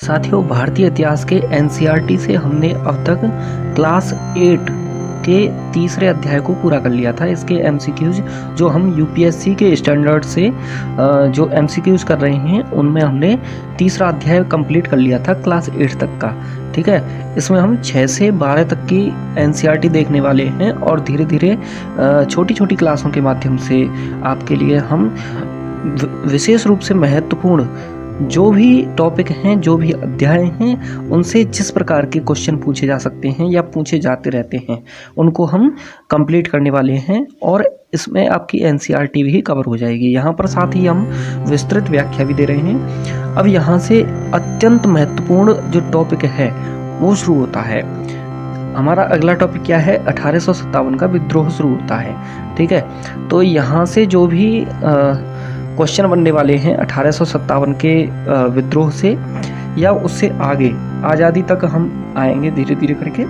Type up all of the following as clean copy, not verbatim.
साथियों, भारतीय इतिहास के एनसीईआरटी से हमने अब तक क्लास 8 के तीसरे अध्याय को पूरा कर लिया था। इसके एमसीक्यूज जो हम यूपीएससी के स्टैंडर्ड से जो एमसीक्यूज कर रहे हैं उनमें हमने तीसरा अध्याय कंप्लीट कर लिया था क्लास 8 तक का। ठीक है, इसमें हम 6 से 12 तक की एनसीईआरटी देखने वाले हैं और धीरे धीरे छोटी छोटी क्लासों के माध्यम से आपके लिए हम विशेष रूप से महत्वपूर्ण जो भी टॉपिक हैं, जो भी अध्याय हैं, उनसे जिस प्रकार के क्वेश्चन पूछे जा सकते हैं या पूछे जाते रहते हैं उनको हम कंप्लीट करने वाले हैं और इसमें आपकी एनसीईआरटी भी कवर हो जाएगी। यहाँ पर साथ ही हम विस्तृत व्याख्या भी दे रहे हैं। अब यहाँ से अत्यंत महत्वपूर्ण जो टॉपिक है वो शुरू होता है। हमारा अगला टॉपिक क्या है? 1857 का विद्रोह शुरू होता है। ठीक है, तो यहाँ से जो भी क्वेश्चन बनने वाले हैं 1857 के विद्रोह से या उससे आगे आज़ादी तक हम आएंगे धीरे धीरे करके,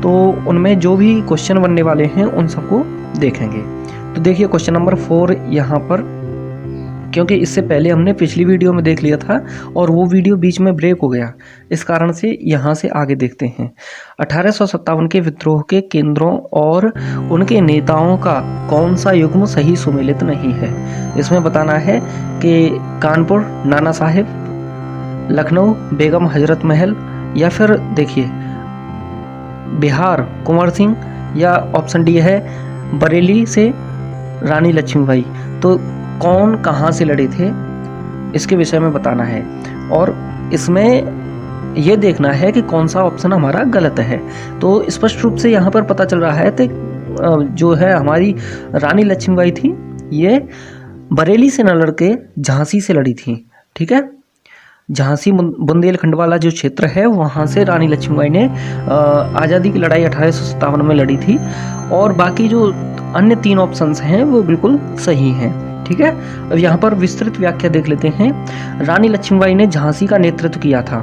तो उनमें जो भी क्वेश्चन बनने वाले हैं उन सबको देखेंगे। तो देखिए क्वेश्चन नंबर 4 यहाँ पर, क्योंकि इससे पहले हमने पिछली वीडियो में देख लिया था और वो वीडियो बीच में ब्रेक हो गया, इस कारण से यहाँ से आगे देखते हैं। 1857 के विद्रोह के केंद्रों और उनके नेताओं का कौन सा युग्म सही सुमेलित नहीं है? इसमें बताना है कि कानपुर नाना साहेब, लखनऊ बेगम हजरत महल, या फिर देखिए बिहार कुंवर सिंह, या ऑप्शन डी है बरेली से रानी लक्ष्मीबाई। तो कौन कहाँ से लड़े थे इसके विषय में बताना है और इसमें यह देखना है कि कौन सा ऑप्शन हमारा गलत है। तो स्पष्ट रूप से यहाँ पर पता चल रहा है कि जो है हमारी रानी लक्ष्मीबाई थी ये बरेली से न लड़के झांसी से लड़ी थी। ठीक है, झांसी बुंदेलखंड वाला जो क्षेत्र है वहाँ से रानी लक्ष्मीबाई ने आज़ादी की लड़ाई 1857 में लड़ी थी और बाकी जो अन्य 3 ऑप्शंस हैं वो बिल्कुल सही हैं। ठीक है, अब यहाँ पर विस्तृत व्याख्या देख लेते हैं। रानी लक्ष्मीबाई ने झांसी का नेतृत्व किया था।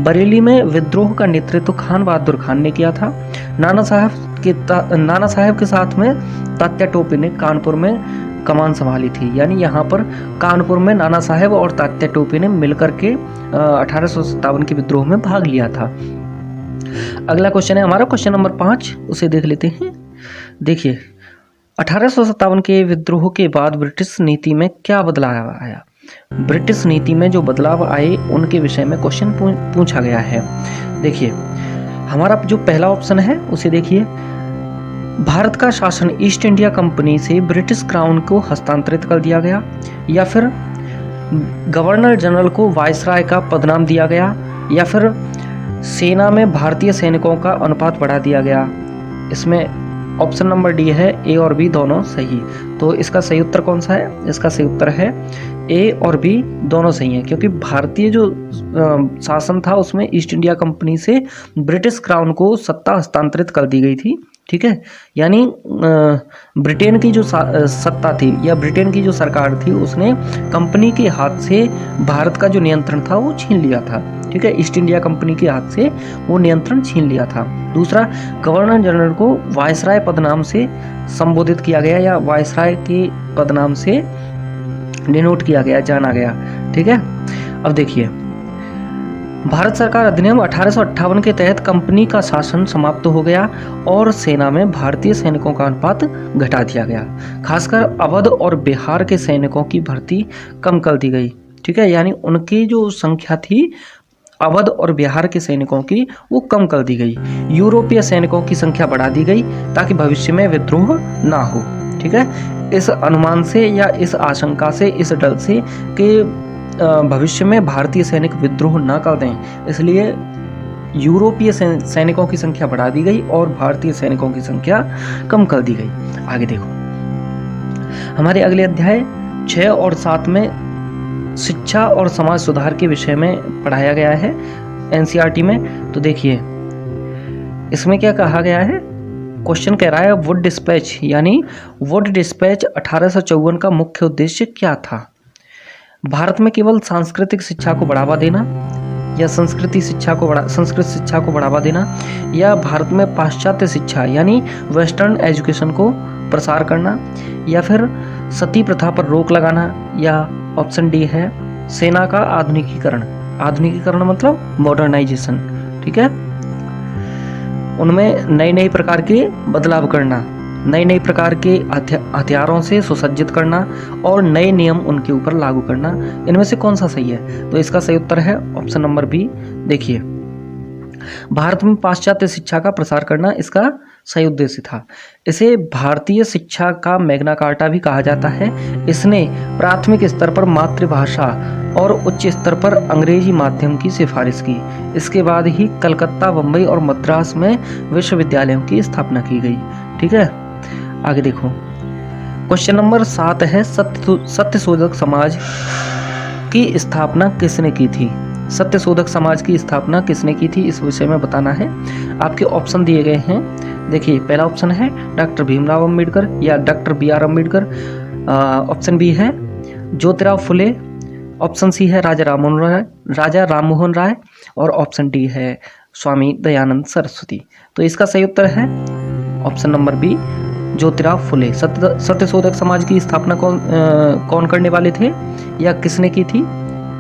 बरेली में विद्रोह का नेतृत्व खान बहादुर खान ने किया था। नाना साहब के साथ में तात्या टोपे ने कानपुर में कमान संभाली थी। यानी यहाँ पर कानपुर में नाना साहब और तात्या टोपे ने मिलकर के 1857 के विद्रोह में भाग लिया था। अगला क्वेश्चन है हमारा क्वेश्चन नंबर 5, उसे देख लेते हैं। देखिए 1857 के विद्रोह के बाद ब्रिटिश नीति में क्या बदलाव आया? ब्रिटिश नीति में जो बदलाव आए उनके विषय में क्वेश्चन पूछा गया है। देखिए हमारा जो पहला ऑप्शन है उसे देखिए, भारत का शासन ईस्ट इंडिया कंपनी से ब्रिटिश क्राउन को हस्तांतरित कर दिया गया, या फिर गवर्नर जनरल को वायसराय का पदनाम दिया गया, या फिर सेना में भारतीय सैनिकों का अनुपात बढ़ा दिया गया। इसमें ऑप्शन नंबर डी है ए और बी दोनों सही। तो इसका सही उत्तर कौन सा है? इसका सही उत्तर है ए और बी दोनों सही हैं, क्योंकि भारतीय जो शासन था उसमें ईस्ट इंडिया कंपनी से ब्रिटिश क्राउन को सत्ता हस्तांतरित कर दी गई थी। ठीक है, यानी ब्रिटेन की जो सत्ता थी या ब्रिटेन की जो सरकार थी उसने कंपनी के हाथ से भारत का जो नियंत्रण था वो छीन लिया था। ठीक है, ईस्ट इंडिया कंपनी के हाथ से वो नियंत्रण छीन लिया था। दूसरा, गवर्नर जनरल को वायसराय पदनाम से संबोधित किया गया या वायसराय के पदनाम से डिनोट किया गया, जाना गया। ठीक है, अब देखिए भारत सरकार अधिनियम 1858 के तहत कंपनी का शासन समाप्त हो गया और सेना में भारतीय सैनिकों का अनुपात घटा दिया गया। खासकर अवध और बिहार के सैनिकों की भर्ती कम कर दी गई। ठीक है, यानी उनकी जो संख्या थी अवध और बिहार के सैनिकों की वो कम कर दी गई। यूरोपीय सैनिकों की संख्या बढ़ा दी गई ताकि भविष्य में विद्रोह ना हो। ठीक है, इस अनुमान से या इस आशंका से, इस डर से कि भविष्य में भारतीय सैनिक विद्रोह ना कर दें, इसलिए यूरोपीय सैनिकों की संख्या बढ़ा दी गई और भारतीय सैनिकों की संख्या कम कर दी गई। आगे देखो हमारे अगले अध्याय 6 और 7 में शिक्षा और समाज सुधार के विषय में पढ़ाया गया है एनसीईआरटी में। तो देखिए इसमें क्या कहा गया है? क्वेश्चन कह रहा है वुड डिस्पैच, यानी वुड डिस्पैच 1854 का मुख्य उद्देश्य क्या था? भारत में केवल सांस्कृतिक शिक्षा को बढ़ावा देना, या संस्कृत शिक्षा को बढ़ावा देना, या भारत में पाश्चात्य शिक्षा यानी वेस्टर्न एजुकेशन को प्रसार करना, या फिर सती प्रथा पर रोक लगाना, या ऑप्शन डी है सेना का आधुनिकीकरण। आधुनिकीकरण मतलब मॉडर्नाइजेशन, ठीक है। उनमें नए नए प्रकार के बदलाव करना, नए नए प्रकार के हथियारों से सुसज्जित करना और नए नियम उनके ऊपर लागू करना। इनमें से कौन सा सही है? तो इसका सही उत्तर है ऑप्शन नंबर बी। देखिए, भारत में पाश्चात्य शिक्षा का प्रसार करना इसका सही उद्देश्य था। इसे भारतीय शिक्षा का मैग्ना कार्टा भी कहा जाता है। इसने प्राथमिक स्तर पर मातृभाषा और उच्च स्तर पर अंग्रेजी माध्यम की सिफारिश की। इसके बाद ही कलकत्ता, बम्बई और मद्रास में विश्वविद्यालयों की स्थापना की गई, ठीक है। आगे देखो, क्वेश्चन नंबर 7 है, सत्यशोधक समाज की स्थापना किसने की थी? सत्यशोधक समाज की स्थापना किसने की थी, इस विषय में बताना है। आपके ऑप्शन दिए गए हैं। देखिए, पहला ऑप्शन है डॉक्टर भीमराव अंबेडकर या doctor BR. Ambedkar. Option B है ज्योतिराव फुले। ऑप्शन सी है राजा राममोहन राय और ऑप्शन डी है स्वामी दयानंद सरस्वती। तो इसका सही उत्तर है option number B, Jyotirao Phule. Satyashodhak Samaj की स्थापना कौन करने वाले थे या किसने की थी?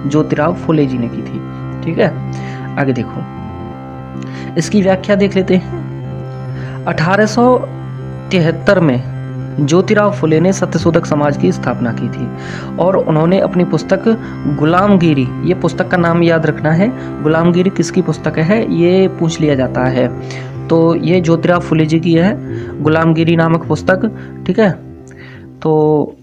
ज्योतिराव फुले जी ने की थी, ठीक है। आगे देखो, इसकी व्याख्या देख लेते हैं। 1873 में ज्योतिराव फुले ने सत्यशोधक समाज की स्थापना की थी और उन्होंने अपनी पुस्तक गुलामगिरी, ये पुस्तक का नाम याद रखना है, गुलामगिरी किसकी पुस्तक है ये पूछ लिया जाता है। तो ये ज्योतिराव फुले जी की है गुलामगिरी नामक पुस्तक, ठीक है। तो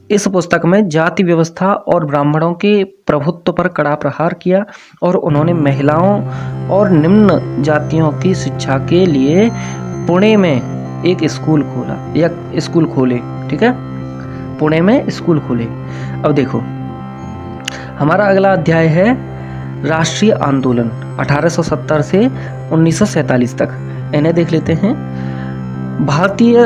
इस पुस्तक में जाति व्यवस्था और ब्राह्मणों के प्रभुत्व पर कड़ा प्रहार किया और उन्होंने महिलाओं और निम्न जातियों की शिक्षा के लिए पुणे में एक स्कूल खोला या स्कूल खोले, ठीक है, पुणे में स्कूल खोले। अब देखो, हमारा अगला अध्याय है राष्ट्रीय आंदोलन 1870 से 1947 तक। इन्हें देख लेते हैं। भारतीय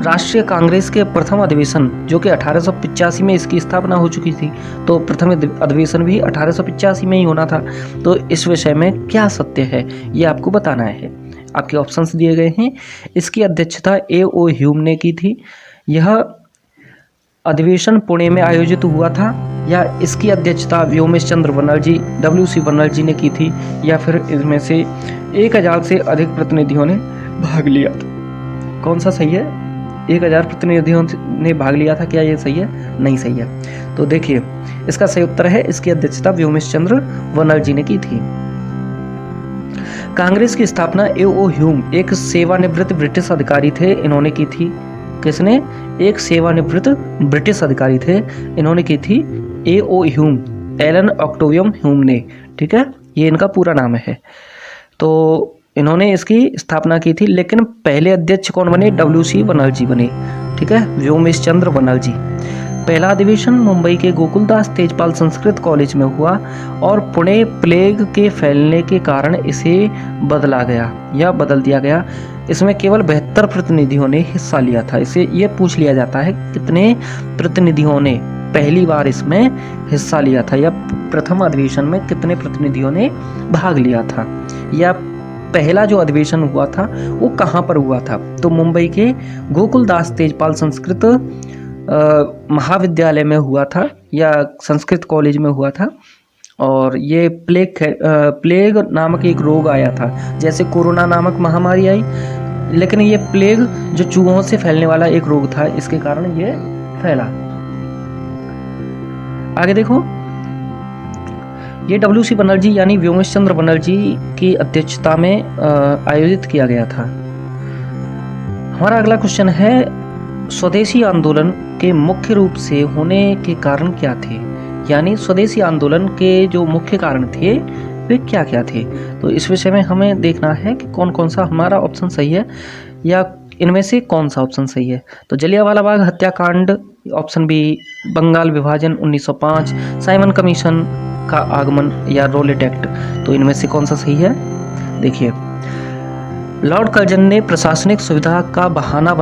राष्ट्रीय कांग्रेस के प्रथम अधिवेशन, जो कि 1885 में इसकी स्थापना हो चुकी थी, तो प्रथम अधिवेशन भी 1885 में ही होना था। तो इस विषय में क्या सत्य है ये आपको बताना है। आपके ऑप्शंस दिए गए हैं। इसकी अध्यक्षता A.O. ह्यूम ने की थी। यह अधिवेशन पुणे में आयोजित हुआ था या इसकी अध्यक्षता व्योमेश चंद्र बनर्जी W.C. बनर्जी ने की थी या फिर इसमें से 1000 से अधिक प्रतिनिधियों ने भाग लिया था। कौन सा सही है? 1000 प्रतिनिधियों ने भाग लिया था, क्या ये सही है? नहीं सही है। तो देखिए, इसका सही उत्तर है इसकी अध्यक्षता व्योमेश चंद्र बनर्जी ने की थी। कांग्रेस की स्थापना A.O. ह्यूम एक सेवानिवृत्त ब्रिटिश अधिकारी थे, इन्होंने की थी। किसने? एक सेवानिवृत्त ब्रिटिश अधिकारी थे, इन्होंने की थी A.O. ह्यूम, एलन ऑक्टेवियम ह्यूम ने, ठीक है, ये इनका पूरा नाम है। तो इन्होंने इसकी स्थापना की थी, लेकिन पहले अध्यक्ष कौन बने? W.C. बनर्जी बने, ठीक है, व्योमेश चंद्र बनर्जी। पहला अधिवेशन मुंबई के गोकुलदास तेजपाल संस्कृत कॉलेज में हुआ और पुणे प्लेग के फैलने के कारण इसे बदला गया या बदल दिया गया। इसमें केवल 72 प्रतिनिधियों ने हिस्सा लिया था। इसे ये पूछ लिया जाता है कितने प्रतिनिधियों ने पहली बार इसमें हिस्सा लिया था या प्रथम अधिवेशन में कितने प्रतिनिधियों ने भाग लिया था, या पहला जो अधिवेशन हुआ था वो कहाँ पर हुआ था? तो मुंबई के गोकुलदास तेजपाल संस्कृत महाविद्यालय में हुआ था या संस्कृत कॉलेज में हुआ था। और ये प्लेग नामक एक रोग आया था, जैसे कोरोना नामक महामारी आई, लेकिन ये प्लेग जो चूहों से फैलने वाला एक रोग था, इसके कारण ये फैला। आगे देखो, ये W.C. बनर्जी यानी व्योमेश चंद्र बनर्जी की अध्यक्षता में आयोजित किया गया था। हमारा अगला क्वेश्चन है, स्वदेशी आंदोलन के मुख्य रूप से होने के कारण क्या थे? यानी स्वदेशी आंदोलन के जो मुख्य कारण थे वे क्या क्या थे? तो इस विषय में हमें देखना है कि कौन कौन सा हमारा ऑप्शन सही है या इनमें से कौन सा ऑप्शन सही है। तो जलियांवाला बाग हत्याकांड, ऑप्शन बी, बंगाल विभाजन 1905, साइमन कमीशन का आगमन या रोलेट एक्ट। तो इनमें से कौन सा सही है? देखिए, लॉर्ड कर्जन ने प्रशासनिक सुविधा का बहाना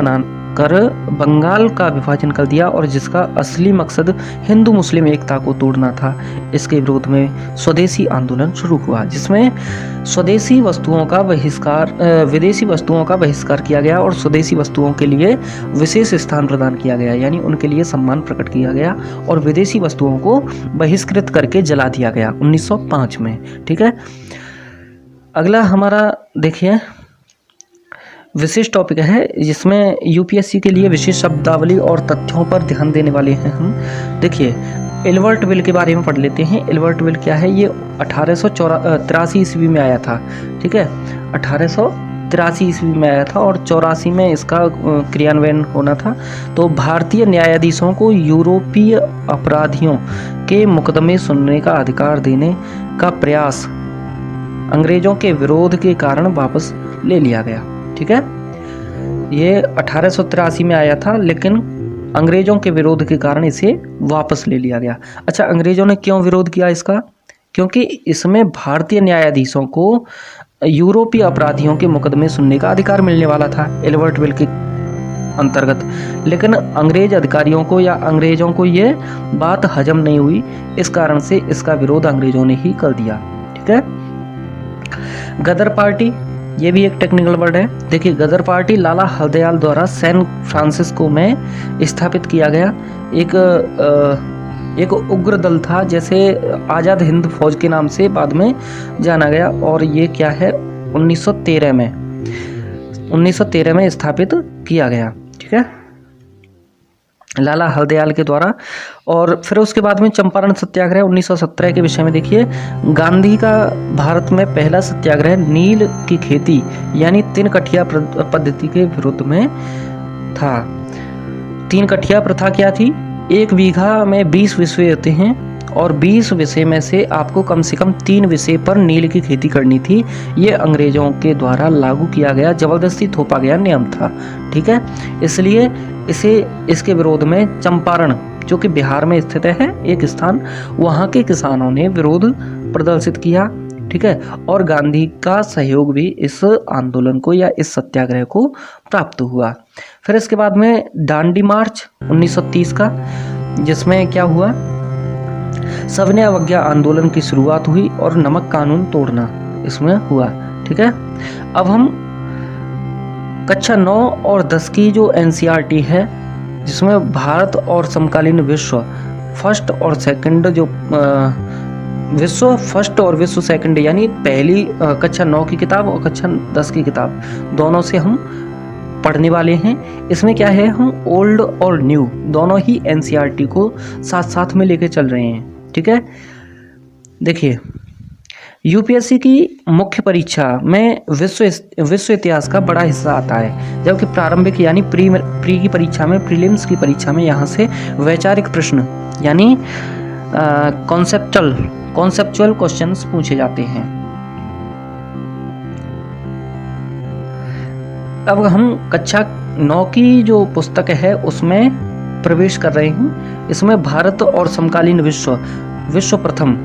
कर बंगाल का विभाजन कर दिया और जिसका असली मकसद हिंदू मुस्लिम एकता को तोड़ना था। इसके विरोध में स्वदेशी आंदोलन शुरू हुआ, जिसमें स्वदेशी वस्तुओं का बहिष्कार विदेशी वस्तुओं का बहिष्कार किया गया और स्वदेशी वस्तुओं के लिए विशेष स्थान प्रदान किया गया, यानी उनके लिए सम्मान प्रकट किया गया और विदेशी वस्तुओं को बहिष्कृत करके जला दिया गया 1905 में। ठीक है, अगला हमारा देखिए विशेष टॉपिक है, जिसमें यूपीएससी के लिए विशेष शब्दावली और तथ्यों पर ध्यान देने वाले हैं हम। देखिए एल्बर्ट बिल के बारे में पढ़ लेते हैं। एल्बर्ट बिल क्या है? ये 1883 ईस्वी में आया था। ठीक है, 1883 ईस्वी में आया था और 84 में इसका क्रियान्वयन होना था। तो भारतीय न्यायाधीशों को यूरोपीय अपराधियों के मुकदमे सुनने का अधिकार देने का प्रयास अंग्रेजों के विरोध के कारण वापस ले लिया गया। ठीक है, ये 1883 में आया था, लेकिन अंग्रेजों के विरोध के कारण इसे वापस ले लिया गया। अच्छा, अंग्रेजों ने क्यों विरोध किया इसका? क्योंकि इसमें भारतीय न्यायाधीशों को यूरोपीय अपराधियों के मुकदमे सुनने का अधिकार मिलने वाला था एल्बर्ट बिल के अंतर्गत, लेकिन अंग्रेज अधिकारियों को या अंग्रेजों को ये बात हजम नहीं हुई। इस कारण से इसका विरोध अंग्रेजों ने ही कर दिया। ठीक है, गदर पार्टी, ये भी एक टेक्निकल वर्ड है। देखिए गदर पार्टी लाला हरदयाल द्वारा सैन फ्रांसिस्को में स्थापित किया गया एक उग्र दल था, जैसे आज़ाद हिंद फौज के नाम से बाद में जाना गया। और ये क्या है 1913 में स्थापित किया गया। ठीक है, लाला हरदयाल के द्वारा। और फिर उसके बाद में चंपारण सत्याग्रह 1917 के विषय में देखिए, गांधी का भारत में पहला सत्याग्रह नील की खेती यानी 3 कठिया पद्धति के विरुद्ध में था। 3 कठिया प्रथा क्या थी? 1 बीघा में 20 विषय होते हैं और 20 विषय में से आपको कम से कम 3 विषय पर नील की खेती करनी थी। ये अंग्रेजों के द्वारा लागू किया गया, जबरदस्ती थोपा गया नियम था। ठीक है, इसलिए इसके विरोध में चंपारण, जो कि बिहार में स्थित है एक स्थान, वहाँ के किसानों ने विरोध प्रदर्शित किया। ठीक है, और गांधी का सहयोग भी इस आंदोलन को या इस सत्याग्रह को प्राप्त हुआ। फिर इसके बाद में दांडी मार्च 1930 का, जिसमें क्या हुआ, सविनय अवज्ञा आंदोलन की शुरुआत हुई और नमक कानून तोड़ना इसमें हुआ। ठीक है, अब हम कक्षा 9 और 10 की जो एनसीईआरटी है, जिसमें भारत और समकालीन विश्व फर्स्ट और सेकंड, जो विश्व फर्स्ट और विश्व सेकंड, यानी पहली कक्षा 9 की किताब और कक्षा 10 की किताब दोनों से हम पढ़ने वाले हैं। इसमें क्या है, हम ओल्ड और न्यू दोनों ही एनसीईआरटी को साथ साथ में लेके चल रहे हैं। ठीक है, देखिए यूपीएससी की मुख्य परीक्षा में विश्व इतिहास का बड़ा हिस्सा आता है, जबकि प्रारंभिक यानी प्री की परीक्षा में, प्रीलिम्स की परीक्षा में यहाँ से वैचारिक प्रश्न यानी कॉन्सेप्चुअल क्वेश्चंस पूछे जाते हैं। अब हम कक्षा 9 की जो पुस्तक है उसमें प्रवेश कर रहे हैं। इसमें भारत और समकालीन विश्व प्रथम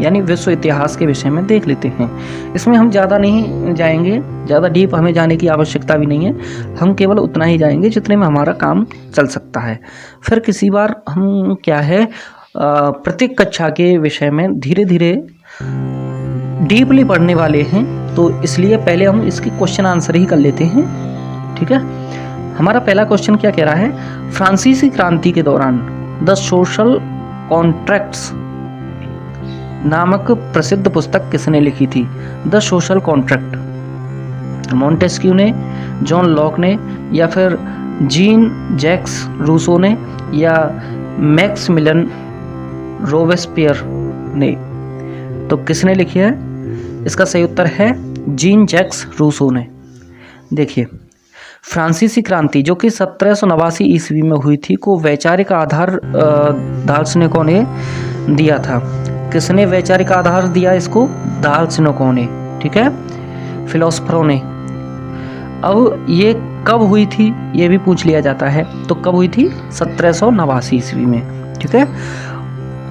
यानी विश्व इतिहास के विषय में देख लेते हैं। इसमें हम ज़्यादा नहीं जाएंगे, ज़्यादा डीप हमें जाने की आवश्यकता भी नहीं है। हम केवल उतना ही जाएंगे जितने में हमारा काम चल सकता है। फिर किसी बार हम क्या है प्रत्येक कक्षा के विषय में धीरे धीरे डीपली पढ़ने वाले हैं, तो इसलिए पहले हम इसकी क्वेश्चन आंसर ही कर लेते हैं। ठीक है, हमारा पहला क्वेश्चन क्या कह रहा है, फ्रांसीसी क्रांति के दौरान द सोशल कॉन्ट्रैक्ट्स नामक प्रसिद्ध पुस्तक किसने लिखी थी? द सोशल कॉन्ट्रैक्ट मॉन्टेस्क्यू ने, जॉन लॉक ने, या फिर जीन जैक्स रूसो ने, या मैक्सिमिलियन रोबेस्पियर ने? तो किसने लिखी है? इसका सही उत्तर है जीन जैक्स रूसो ने। देखिए फ्रांसीसी क्रांति जो कि 1789 ईस्वी में हुई थी को वैचारिक आधार दार्शनिकों ने दिया था। किसने वैचारिक आधार दिया इसको? दार्शनिकों ने। ठीक है, फिलोसफरों ने। अब ये कब हुई थी ये भी पूछ लिया जाता है, तो कब हुई थी? 1789 ईस्वी में। ठीक है,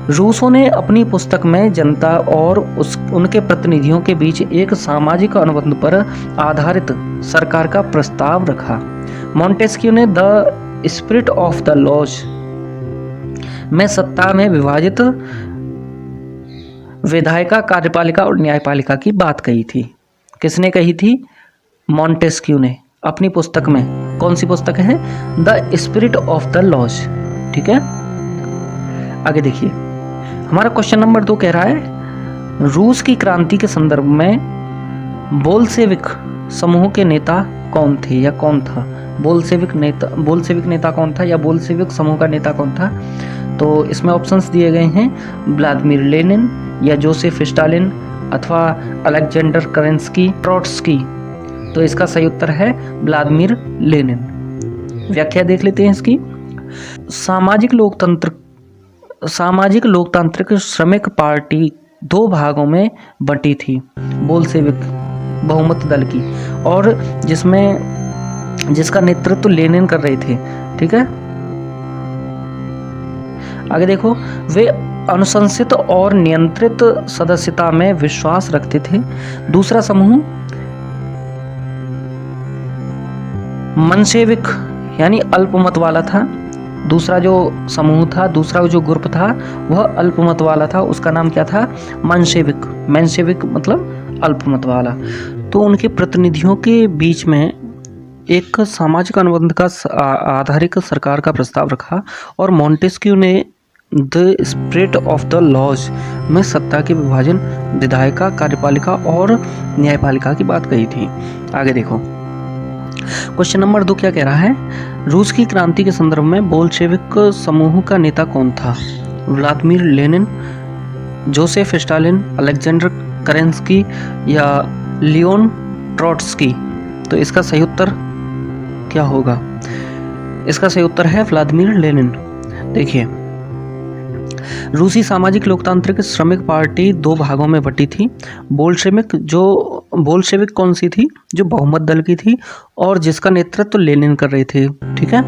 रूसो ने अपनी पुस्तक में जनता और उनके प्रतिनिधियों के बीच एक सामाजिक अनुबंध पर आधारित सरकार का प्रस्ताव रखा। मॉन्टेस्क्यू ने the spirit of the laws में सत्ता में विभाजित विधायिका, कार्यपालिका और न्यायपालिका की बात कही थी। किसने कही थी? मॉन्टेस्क्यू ने अपनी पुस्तक में। कौन सी पुस्तक है? The spirit of the laws. ठीक है, आगे देखिए, हमारा क्वेश्चन नंबर 2 कह रहा है रूस की क्रांति के संदर्भ में बोल्शेविक समूह के नेता कौन थे या कौन था? बोल्शेविक नेता कौन था या बोल्शेविक समूह का नेता कौन था? तो इसमें ऑप्शंस दिए गए हैं, व्लादिमीर लेनिन या जोसेफ स्टालिन अथवा अलेक्जेंडर केरेंस्की, ट्रोट्स्की। तो इसका सही उत्तर है व्लादिमीर लेनिन। व्याख्या देख लेते हैं इसकी। सामाजिक लोकतांत्रिक श्रमिक पार्टी 2 भागों में बंटी थी, बोल्शेविक बहुमत दल की, और जिसका नेतृत्व लेनिन कर रहे थे। ठीक है, आगे देखो, वे अनुशंसित और नियंत्रित सदस्यता में विश्वास रखते थे। दूसरा समूह मंशेविक यानी अल्पमत वाला था। दूसरा जो समूह था, दूसरा जो ग्रुप था वह अल्पमत वाला था, उसका नाम क्या था? मंशेविक मतलब अल्पमत वाला। तो उनके प्रतिनिधियों के बीच में एक सामाजिक अनुबंध का आधारित सरकार का प्रस्ताव रखा और मॉन्टेस्क्यू ने the spirit of the laws में सत्ता के विभाजन, विधायिका, कार्यपालिका और न्यायपालिका की बात कही थी। आगे देखो, क्वेश्चन नंबर 2 क्या कह रहा है? रूस की क्रांति के संदर्भ में बोल्शेविक समूह का नेता कौन था? Vladimir Lenin, Joseph Stalin, Alexander Kerensky या लियोन ट्रोट्स्की। तो इसका सही उत्तर क्या होगा? इसका सही उत्तर है व्लादिमीर लेनिन। देखिए, रूसी सामाजिक लोकतांत्रिक श्रमिक पार्टी 2 भागों में बटी थी। बोल्शेविक कौन सी थी? जो बहुमत दल की थी और जिसका नेतृत्व लेनिन कर रहे थे। ठीक है,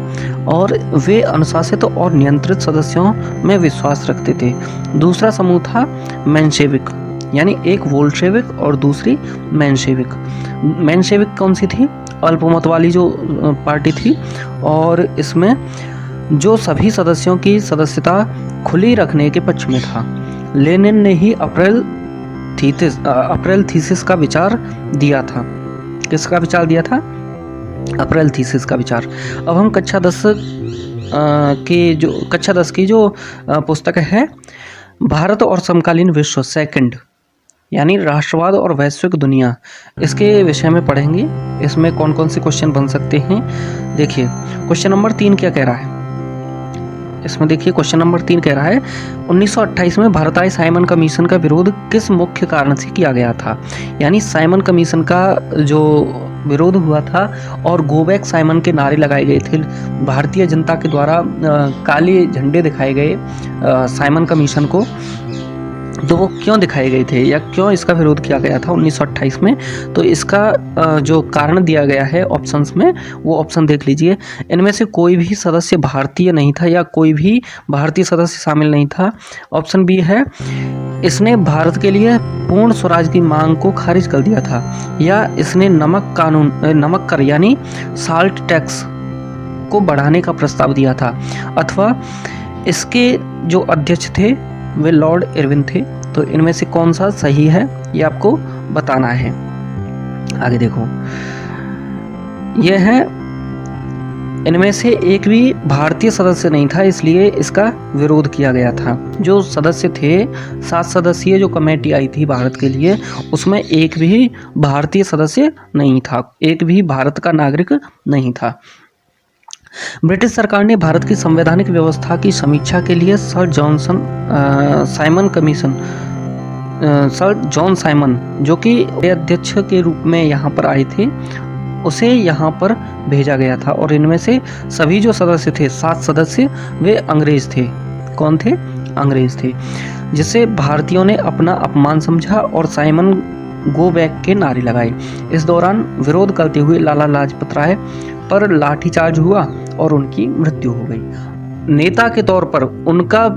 और वे अनुशासित और नियंत्रित सदस्यों में विश्वास रखते थे। दूसरा समूह था मेंशेविक, यानी एक बोल्शेविक और दूसरी मेंशेविक कौन सी थी? अल्पमत वाली जो पार्टी थी, और इसमें जो सभी सदस्यों की सदस्यता खुली रखने के पक्ष में था। लेनिन ने ही अप्रैल थीसिस का विचार दिया था। किसका विचार दिया था? अप्रैल थीसिस का विचार। अब हम कक्षा 10 की जो पुस्तक है भारत और समकालीन विश्व सेकंड, यानी राष्ट्रवाद और वैश्विक दुनिया, इसके विषय में पढ़ेंगे। इसमें कौन कौन से क्वेश्चन बन सकते हैं? देखिए, क्वेश्चन नंबर 3 क्या कह रहा है? इसमें देखिए, क्वेश्चन नंबर 3 कह रहा है 1928 में भारतीय साइमन कमीशन का विरोध किस मुख्य कारण से किया गया था? यानी साइमन कमीशन का जो विरोध हुआ था और गो बैक साइमन के नारे लगाए गए थे, भारतीय जनता के द्वारा काले झंडे दिखाए गए साइमन कमीशन को, तो वो क्यों दिखाए गए थे या क्यों इसका विरोध किया गया था 1928 में? तो इसका जो कारण दिया गया है ऑप्शंस में, वो ऑप्शन देख लीजिए। इनमें से कोई भी सदस्य भारतीय नहीं था या कोई भी भारतीय सदस्य शामिल नहीं था। ऑप्शन बी है, इसने भारत के लिए पूर्ण स्वराज की मांग को खारिज कर दिया था, या इसने नमक कर यानी साल्ट टैक्स को बढ़ाने का प्रस्ताव दिया था, अथवा इसके जो अध्यक्ष थे वे लॉर्ड इरविन थे। तो इनमें से कौन सा सही है ये आपको बताना है। आगे देखो, यह है, इनमें से एक भी भारतीय सदस्य नहीं था, इसलिए इसका विरोध किया गया था। जो सदस्य थे, 7 सदस्यीय जो कमेटी आई थी भारत के लिए, उसमें एक भी भारतीय सदस्य नहीं था, एक भी भारत का नागरिक नहीं था। ब्रिटिश सरकार ने भारत की संवैधानिक व्यवस्था की समीक्षा के लिए सर जॉन साइमन जो कि अध्यक्ष के रूप में यहाँ पर आए थे, उसे यहाँ पर भेजा गया था। और इनमें से सभी जो सदस्य थे, 7 सदस्य, वे अंग्रेज थे। कौन थे? अंग्रेज थे, जिसे भारतीयों ने अपना अपमान समझा और साइमन गो बैक के नारे लगाए। इस दौरान विरोध करते हुए लाला लाजपत राय पर लाठीचार्ज हुआ और उनकी मृत्यु हो गई। नेता के तौर पर उनका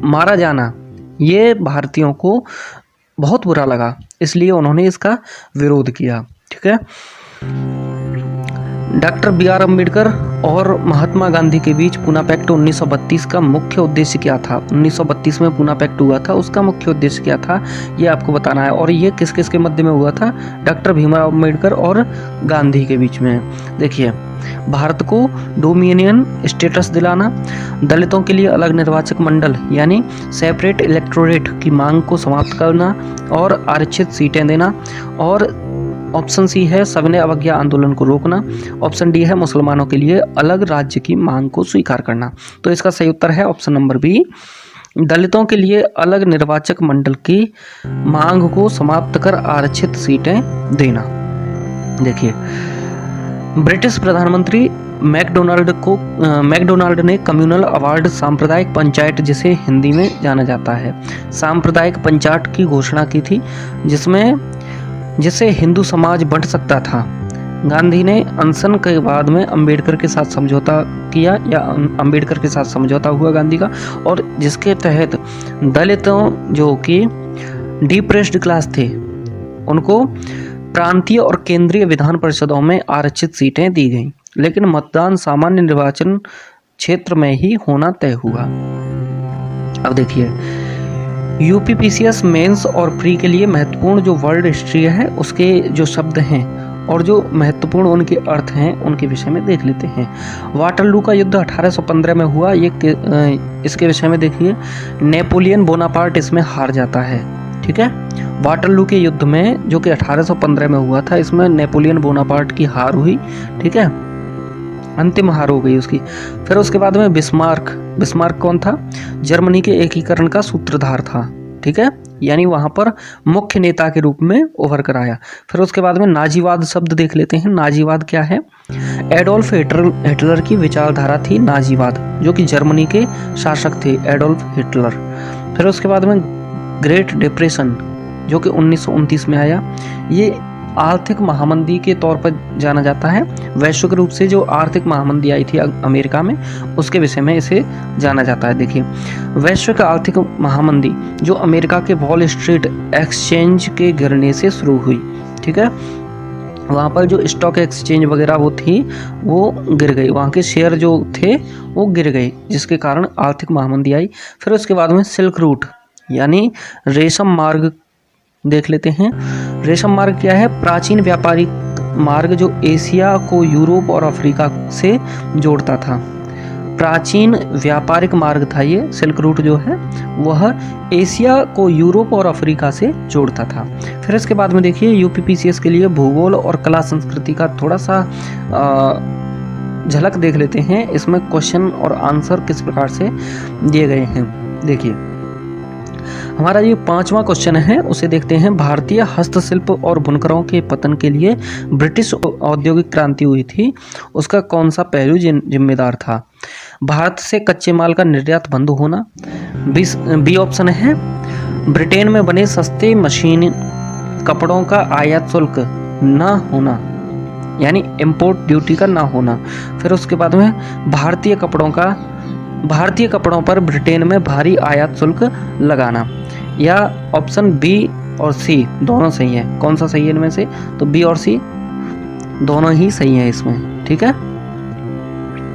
मारा जाना ये भारतीयों को बहुत बुरा लगा, इसलिए उन्होंने इसका विरोध किया। ठीक है, डॉक्टर बी आर अम्बेडकर और महात्मा गांधी के बीच पूना पैक्ट 1932 का मुख्य उद्देश्य क्या था? 1932 में पूना पैक्ट हुआ था, उसका मुख्य उद्देश्य क्या था ये आपको बताना है। और ये किस किस के मध्य में हुआ था? डॉक्टर भीमराव अम्बेडकर और गांधी के बीच में। देखिए, भारत को डोमिनियन स्टेटस दिलाना, दलितों के लिए अलग निर्वाचक मंडल यानी सेपरेट इलेक्टोरेट की मांग को समाप्त करना और आरक्षित सीटें देना, और ऑप्शन सी है सविनय अवज्ञा आंदोलन को रोकना, ऑप्शन डी है मुसलमानों के लिए अलग राज्य की मांग को स्वीकार करना। तो इसका सही उत्तर है ऑप्शन नंबर बी, दलितों के लिए अलग निर्वाचक मंडल की मांग को समाप्त कर आरक्षित सीटें देना। देखिए, ब्रिटिश प्रधानमंत्री मैकडोनाल्ड ने कम्युनल अवार्ड सांप्रदायिक पंचायत, जिसे हिंदी में जाना जाता है, सांप्रदायिक पंचायत की घोषणा की थी, जिससे हिंदू समाज बंट सकता था। गांधी ने अनशन के बाद में अंबेडकर के साथ समझौता किया, या अंबेडकर के साथ समझौता हुआ गांधी का, और जिसके तहत दलितों जो कि डिप्रेस्ड क्लास थे उनको प्रांतीय और केंद्रीय विधान परिषदों में आरक्षित सीटें दी गईं, लेकिन मतदान सामान्य निर्वाचन क्षेत्र में ही होना तय हुआ। अब देखिए, यूपीपीसीएस मेंस और प्री के लिए महत्वपूर्ण जो वर्ल्ड हिस्ट्री है उसके जो शब्द हैं और जो महत्वपूर्ण उनके अर्थ हैं उनके विषय में देख लेते हैं। वाटरलू का युद्ध 1815 में हुआ, इसके विषय में देखिए, नेपोलियन बोनापार्ट इसमें हार जाता है। ठीक है, वाटरलू के युद्ध में जो कि 1815 में हुआ था, इसमें नेपोलियन बोनापार्ट की हार हुई। ठीक है, अंतिम हार हो गई उसकी। फिर उसके बाद में बिस्मार्क कौन था? जर्मनी के एकीकरण का सूत्रधार था। ठीक है, यानी वहां पर मुख्य नेता के रूप में उभर कर आया। फिर उसके बाद में नाजीवाद शब्द देख लेते हैं। नाजीवाद क्या है? एडोल्फ हिटलर की विचारधारा थी नाजीवाद, जो कि जर्मनी के शासक थे, एडोल्फ हिटलर। फिर उसके बाद में ग्रेट डिप्रेशन जो कि 1929 में आया, ये आर्थिक महामंदी के तौर पर जाना जाता है। वैश्विक रूप से जो आर्थिक महामंदी आई थी अमेरिका में, उसके विषय में इसे जाना जाता है। देखिए, वैश्विक आर्थिक महामंदी जो अमेरिका के वॉल स्ट्रीट एक्सचेंज के गिरने से शुरू हुई। ठीक है, वहाँ पर जो स्टॉक एक्सचेंज वगैरह वो थी वो गिर गई, वहाँ के शेयर जो थे वो गिर गए, जिसके कारण आर्थिक महामंदी आई। फिर उसके बाद में सिल्क रूट यानी रेशम मार्ग देख लेते हैं। रेशम मार्ग क्या है? प्राचीन व्यापारिक मार्ग जो एशिया को यूरोप और अफ्रीका से जोड़ता था। प्राचीन व्यापारिक मार्ग था ये सिल्क रूट जो है, वह एशिया को यूरोप और अफ्रीका से जोड़ता था। फिर इसके बाद में देखिए, यूपीपीसीएस के लिए भूगोल और कला संस्कृति का थोड़ा सा झलक देख लेते हैं। इसमें क्वेश्चन और आंसर किस प्रकार से दिए गए हैं। देखिए, हमारा ये 5वां क्वेश्चन है, उसे देखते हैं। भारतीय हस्तशिल्प और बुनकरों के पतन के लिए ब्रिटिश औद्योगिक क्रांति हुई थी, उसका कौन सा पहलू जिम्मेदार था? भारत से कच्चे माल का निर्यात बंद होना, बी ऑप्शन है ब्रिटेन में बने सस्ते मशीन कपड़ों का आयात शुल्क न होना, यानी इम्पोर्ट ड्यूटी का ना होना। फिर उसके बाद में भारतीय कपड़ों पर ब्रिटेन में भारी आयात शुल्क लगाना, या ऑप्शन बी और सी दोनों सही है। कौन सा सही है इनमें से? तो बी और सी दोनों ही सही है इसमें। ठीक है,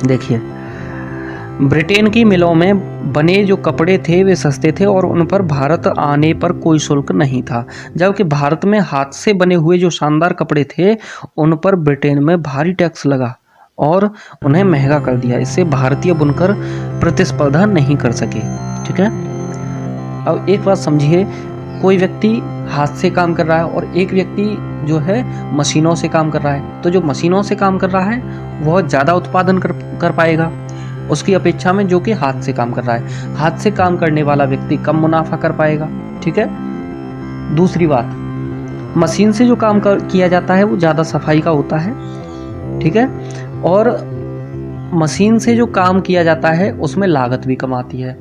देखिए, ब्रिटेन की मिलों में बने जो कपड़े थे वे सस्ते थे और उन पर भारत आने पर कोई शुल्क नहीं था, जबकि भारत में हाथ से बने हुए जो शानदार कपड़े थे उन पर ब्रिटेन में भारी टैक्स लगा और उन्हें महंगा कर दिया। इससे भारतीय बुनकर प्रतिस्पर्धा नहीं कर सके। ठीक है, अब एक बात समझिए, कोई व्यक्ति हाथ से काम कर रहा है और एक व्यक्ति जो है मशीनों से काम कर रहा है, तो जो मशीनों से काम कर रहा है वह ज़्यादा उत्पादन कर पाएगा उसकी अपेक्षा में जो कि हाथ से काम कर रहा है। हाथ से काम करने वाला व्यक्ति कम मुनाफा कर पाएगा। ठीक है, दूसरी बात, मशीन से जो काम किया जाता है वो ज़्यादा सफाई का होता है। ठीक है, और मशीन से जो काम किया जाता है उसमें लागत भी कम आती है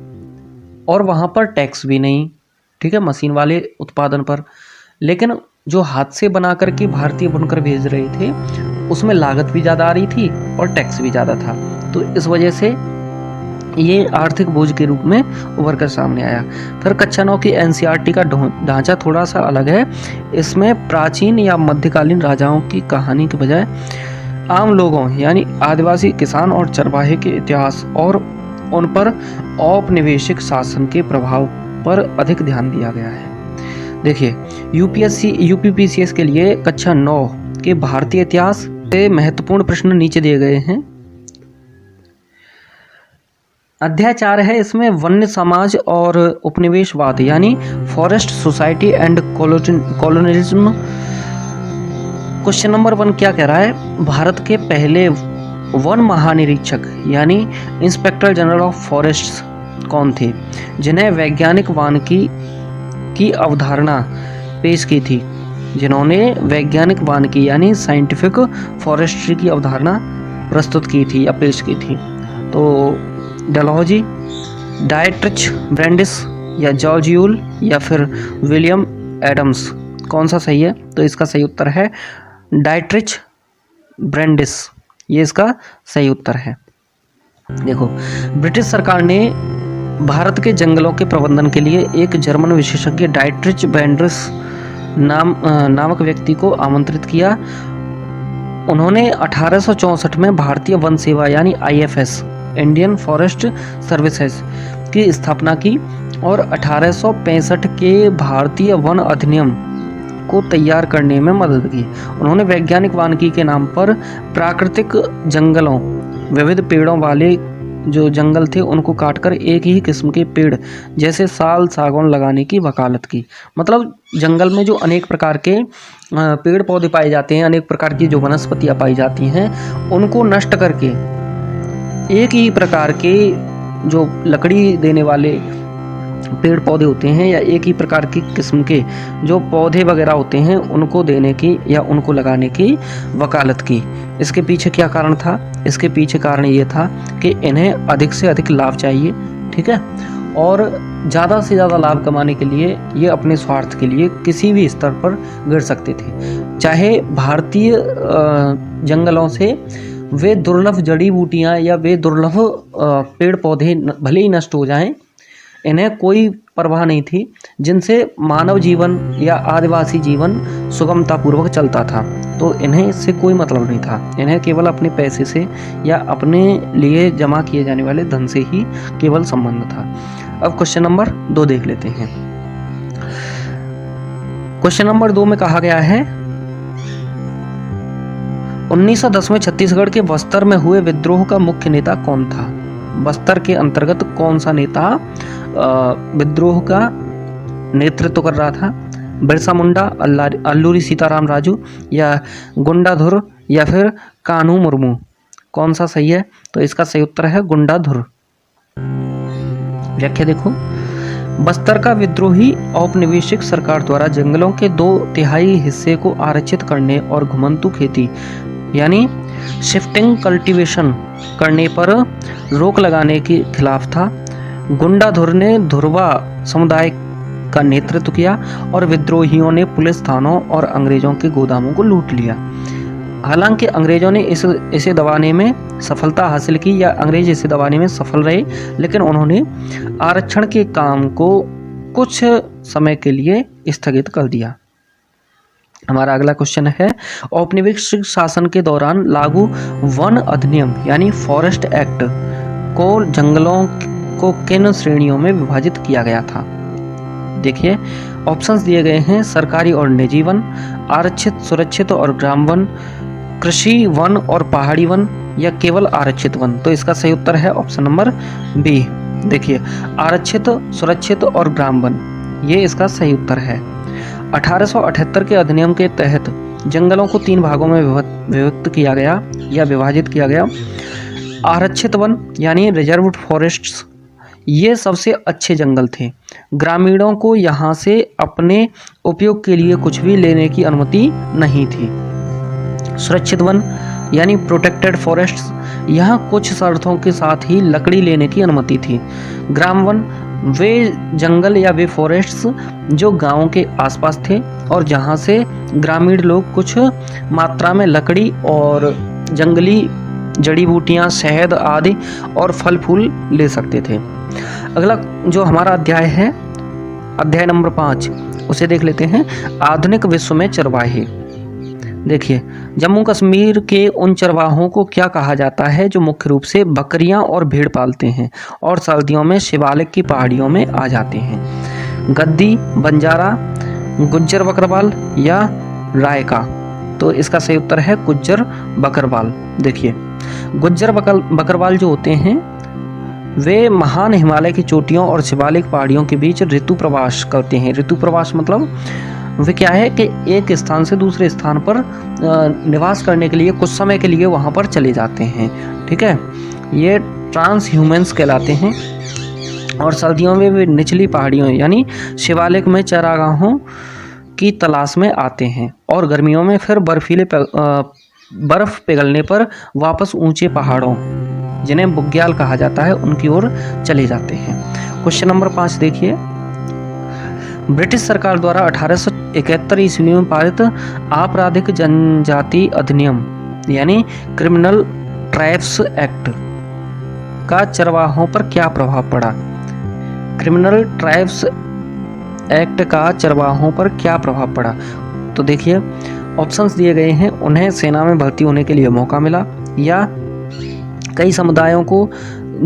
और वहाँ पर टैक्स भी नहीं। ठीक है, मशीन वाले उत्पादन पर। लेकिन जो हाथ से बना करके भारतीय बुनकर भेज रहे थे उसमें लागत भी ज़्यादा आ रही थी और टैक्स भी ज़्यादा था, तो इस वजह से ये आर्थिक बोझ के रूप में उभर कर सामने आया। फिर कक्षा 9 की एनसीईआरटी का ढांचा थोड़ा सा अलग है। इसमें प्राचीन या मध्यकालीन राजाओं की कहानी के बजाय आम लोगों यानी आदिवासी, किसान और चरवाहे के इतिहास और उन पर औपनिवेशिक शासन के प्रभाव पर अधिक ध्यान दिया गया है। देखिए, यूपीपीसीएस के लिए कक्षा 9 के भारतीय इतिहास से महत्वपूर्ण प्रश्न नीचे दिए गए हैं। अध्याय 4 है, इसमें वन्य समाज और उपनिवेशवाद यानी forest society and colonialism. Question number 1 क्या कह रहा है, भारत के पहले वन महानिरीक्षक यानी इंस्पेक्टर जनरल ऑफ फॉरेस्ट्स कौन थे, जिन्हें वैज्ञानिक वानिकी की अवधारणा पेश की थी, जिन्होंने वैज्ञानिक वानिकी यानी साइंटिफिक फॉरेस्ट्री की अवधारणा प्रस्तुत की थी या पेश की थी। तो डलहौजी, डायट्रिच ब्रैंडिस या जॉर्ज यूल या फिर विलियम एडम्स, कौन सा सही है? तो इसका सही उत्तर है डायट्रिच ब्रैंडिस, ये इसका सही उत्तर है। देखो, ब्रिटिश सरकार ने भारत के जंगलों के प्रबंधन के लिए एक जर्मन विशेषज्ञ डायट्रिच ब्रैंडिस नामक व्यक्ति को आमंत्रित किया। उन्होंने 1864 में भारतीय वन सेवा यानी IFS इंडियन फॉरेस्ट सर्विसेज की स्थापना की और 1865 के भारतीय वन अधिनियम को तैयार करने में मदद की। उन्होंने वैज्ञानिक वानिकी के नाम पर प्राकृतिक जंगलों, विविध पेड़ों वाले जो जंगल थे उनको काटकर एक ही किस्म के पेड़ जैसे साल, सागौन लगाने की वकालत की। मतलब जंगल में जो अनेक प्रकार के पेड़ पौधे पाए जाते हैं, अनेक प्रकार की जो वनस्पतियाँ पाई जाती हैं, उनको नष्ट करके एक ही प्रकार के जो लकड़ी देने वाले पेड़ पौधे होते हैं या एक ही प्रकार की किस्म के जो पौधे वगैरह होते हैं उनको देने की या उनको लगाने की वकालत की। इसके पीछे क्या कारण था? इसके पीछे कारण ये था कि इन्हें अधिक से अधिक लाभ चाहिए, ठीक है, और ज़्यादा से ज़्यादा लाभ कमाने के लिए ये अपने स्वार्थ के लिए किसी भी स्तर पर गिर सकते थे। चाहे भारतीय जंगलों से वे दुर्लभ जड़ी बूटियाँ या वे दुर्लभ पेड़ पौधे भले ही नष्ट हो जाएं, इन्हें कोई परवाह नहीं थी, जिनसे मानव जीवन या आदिवासी जीवन सुगमतापूर्वक चलता था। तो इन्हें इससे कोई मतलब नहीं था, इन्हें केवल अपने पैसे से या अपने लिए जमा किए जाने वाले धन से ही केवल संबंध था। अब क्वेश्चन नंबर 2 देख लेते हैं। क्वेश्चन नंबर 2 में कहा गया है 1910 में छत्तीसगढ़ के बस्तर में हुए विद्रोह का मुख्य नेता कौन था? बस्तर के अंतर्गत कौन सा नेता विद्रोह का नेतृत्व कर रहा था? बिरसा मुंडा, अल्लूरी सीताराम राजू या गुंडाधुर या फिर कान्हू मुर्मू, कौन सा सही है? तो इसका सही उत्तर है गुंडाधुर। व्याख्या देखो, बस्तर का विद्रोही औपनिवेशिक सरकार द्वारा जंगलों के 2/3 हिस्से को आरक्षित करने और घुमंतू खेती यानी शिफ्टिंग कल्टीवेशन करने पर रोक लगाने के खिलाफ था। गुंडाधुर ने धुरवा समुदाय का नेतृत्व किया और विद्रोहियों ने पुलिस थानों और अंग्रेजों के गोदामों को लूट लिया। हालांकि अंग्रेजों ने इसे दबाने में सफलता हासिल की या अंग्रेज इसे दबाने में सफल रहे, लेकिन उन्होंने आरक्षण के काम को कुछ समय के लिए स्थगित कर दिया। हमारा अगला क्वेश्चन है, औपनिवेशिक शासन के दौरान लागू वन अधिनियम यानी फॉरेस्ट एक्ट को जंगलों को किन श्रेणियों में विभाजित किया गया था? देखिए, ऑप्शंस दिए गए हैं, सरकारी और निजी वन, आरक्षित, सुरक्षित और ग्राम वन, कृषि वन और पहाड़ी वन या केवल आरक्षित वन। तो इसका सही उत्तर है ऑप्शन नंबर बी। देखिए, आरक्षित, सुरक्षित और ग्राम वन, ये इसका सही उत्तर है। 1878 के अधिनियम के तहत जंगलों को 3 भागों में विभक्त किया गया या विभाजित किया गया। आरक्षित वन यानी रिजर्व्ड फॉरेस्ट्स, ये सबसे अच्छे जंगल थे, ग्रामीणों को यहाँ से अपने उपयोग के लिए कुछ भी लेने की अनुमति नहीं थी। सुरक्षित वन यानी प्रोटेक्टेड फॉरेस्ट्स, यहाँ कुछ शर्तों के साथ ही लकड़ी लेने की अनुमति थी। ग्राम वन, वे जंगल या वे फॉरेस्ट्स जो गांवों के आसपास थे और जहाँ से ग्रामीण लोग कुछ मात्रा में लकड़ी और जंगली जड़ी बूटियाँ, शहद आदि और फल फूल ले सकते थे। अगला जो हमारा अध्याय है, अध्याय नंबर 5, उसे देख लेते हैं, आधुनिक विश्व में चरवाहे। देखिए, जम्मू कश्मीर के उन चरवाहों को क्या कहा जाता है जो मुख्य रूप से बकरियां और भेड़ पालते हैं और सर्दियों में शिवालिक की पहाड़ियों में आ जाते हैं? गद्दी, बंजारा, गुज्जर बकरवाल या रायका? तो इसका सही उत्तर है गुज्जर बकरवाल। देखिए, गुज्जर बकरवाल जो होते हैं वे महान हिमालय की चोटियों और शिवालिक पहाड़ियों के बीच ऋतु प्रवास करते हैं। ऋतु प्रवास मतलब वे क्या है कि एक स्थान से दूसरे स्थान पर निवास करने के लिए कुछ समय के लिए वहाँ पर चले जाते हैं। ठीक है, ये ट्रांस ह्यूमन्स कहलाते हैं। और सर्दियों में वे निचली पहाड़ियों यानी शिवालिक में चरागाहों की तलाश में आते हैं और गर्मियों में फिर बर्फ पिघलने पर वापस ऊंचे पहाड़ों, जिन्हें बुग्याल कहा जाता है, उनकी ओर चले जाते हैं। क्वेश्चन नंबर 5 देखिए, ब्रिटिश सरकार द्वारा 1871 ईस्वी में पारित आपराधिक जनजाति अधिनियम यानी क्रिमिनल ट्राइब्स एक्ट का चरवाहों पर क्या प्रभाव पड़ा? क्रिमिनल ट्राइब्स एक्ट का चरवाहों पर क्या प्रभाव पड़ा? तो देखिए, ऑप्शंस दिए गए हैं। उन्हें सेना में भर्ती होने के लिए मौका मिला, या कई समुदायों को